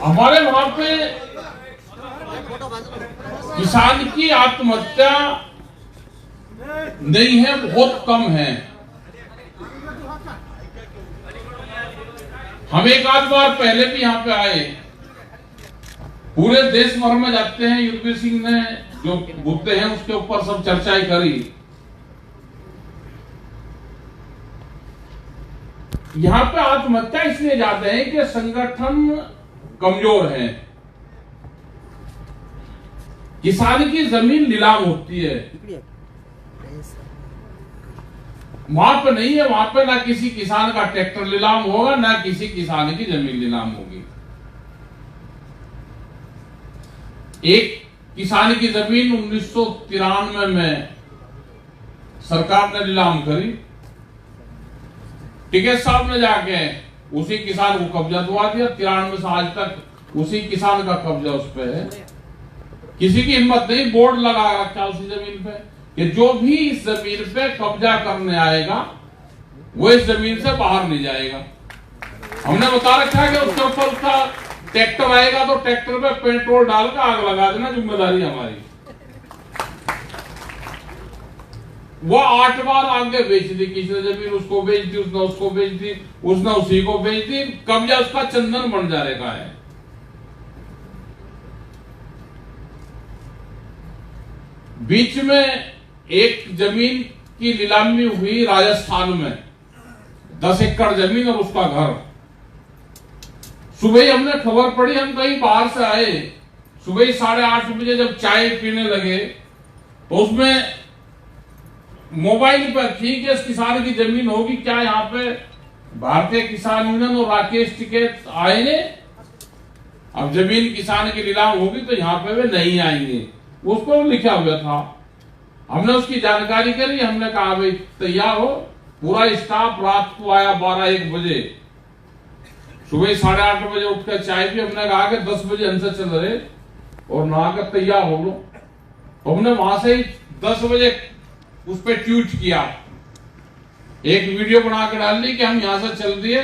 हमारे वहां पे किसान की आत्महत्या नहीं है, बहुत कम है। हम एक आध बार पहले भी यहाँ पे आए, पूरे देश भर में जाते हैं। युद्धवीर सिंह ने जो मुद्दे हैं उसके ऊपर सब चर्चाएं करी। यहाँ पे आत्महत्या इसलिए ज्यादा है कि संगठन कमजोर है। किसान की जमीन नीलाम होती है, वहां पे नहीं है। वहां पे ना किसी किसान का ट्रैक्टर नीलाम होगा, ना किसी किसान की जमीन नीलाम होगी। एक किसान की जमीन 1993 में सरकार ने नीलाम करी। टिकैत साहब ने जाके उसी किसान को कब्जा दिवा दिया। 93 से आज तक उसी किसान का कब्जा उस पे है। किसी की हिम्मत नहीं, बोर्ड लगा रखा उसी जमीन पे कि जो भी इस जमीन पे कब्जा करने आएगा वो इस जमीन से बाहर नहीं जाएगा। हमने बता रखा है कि उसके ऊपर उसका ट्रैक्टर आएगा तो ट्रैक्टर पे पेट्रोल डालकर आग लगा देना, जिम्मेदारी हमारी। वो 8 बार आगे बेच दी किसी ने जमीन, उसको बेच दी, उसने उसको बेच दी, उसने उसी को बेच दी। कब्जा उसका चंदन बंजारे का है। बीच में एक जमीन की नीलामी हुई राजस्थान में, 10 एकड़ जमीन और उसका घर। सुबह ही हमने खबर पड़ी, हम कहीं बाहर से आए, सुबह ही 8:30 बजे जब चाय पीने लगे तो उसमें मोबाइल पर थी कि इस किसान की जमीन होगी क्या। यहाँ पे भारतीय किसान यूनियन और राकेश टिकैत आएंगे, अब जमीन किसान की नीलाम होगी तो यहाँ पे वे नहीं आएंगे, उसको लिखा हुआ था। हमने उसकी जानकारी करी, हमने कहा भाई तैयार हो। पूरा स्टाफ रात को आया 12-1 बजे। सुबह 8:30 बजे उठकर चाय पी। हमने कहा कि 10 बजे हमसे चल रहे और नहाकर तैयार हो लो। तो हमने वहां से ही 10 बजे उस पर ट्वीट किया, एक वीडियो बना के डाल दी कि हम यहां से चल दिए।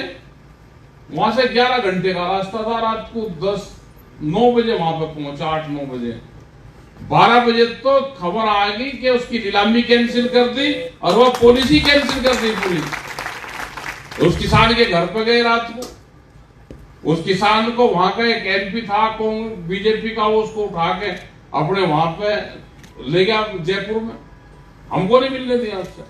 वहां से 11 घंटे का रास्ता था। रात को 9 बजे वहां पर पहुंचा, 8-9 बजे। 12 बजे तो खबर आ गई कि उसकी नीलामी कैंसिल कर दी और वह पॉलिसी कैंसिल कर दी पूरी। उस किसान के घर पे गए रात को। उस किसान को वहां का एक एमपी था बीजेपी का, वो उसको उठा के अपने वहां पे ले गया जयपुर में। हमको नहीं मिलने दिया उससे।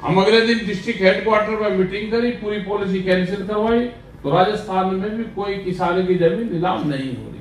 हम अगले दिन डिस्ट्रिक्ट हेडक्वार्टर में मीटिंग करी, पूरी पॉलिसी कैंसिल करवाई। तो राजस्थान में भी कोई किसान की जमीन नीलाम नहीं हो रही।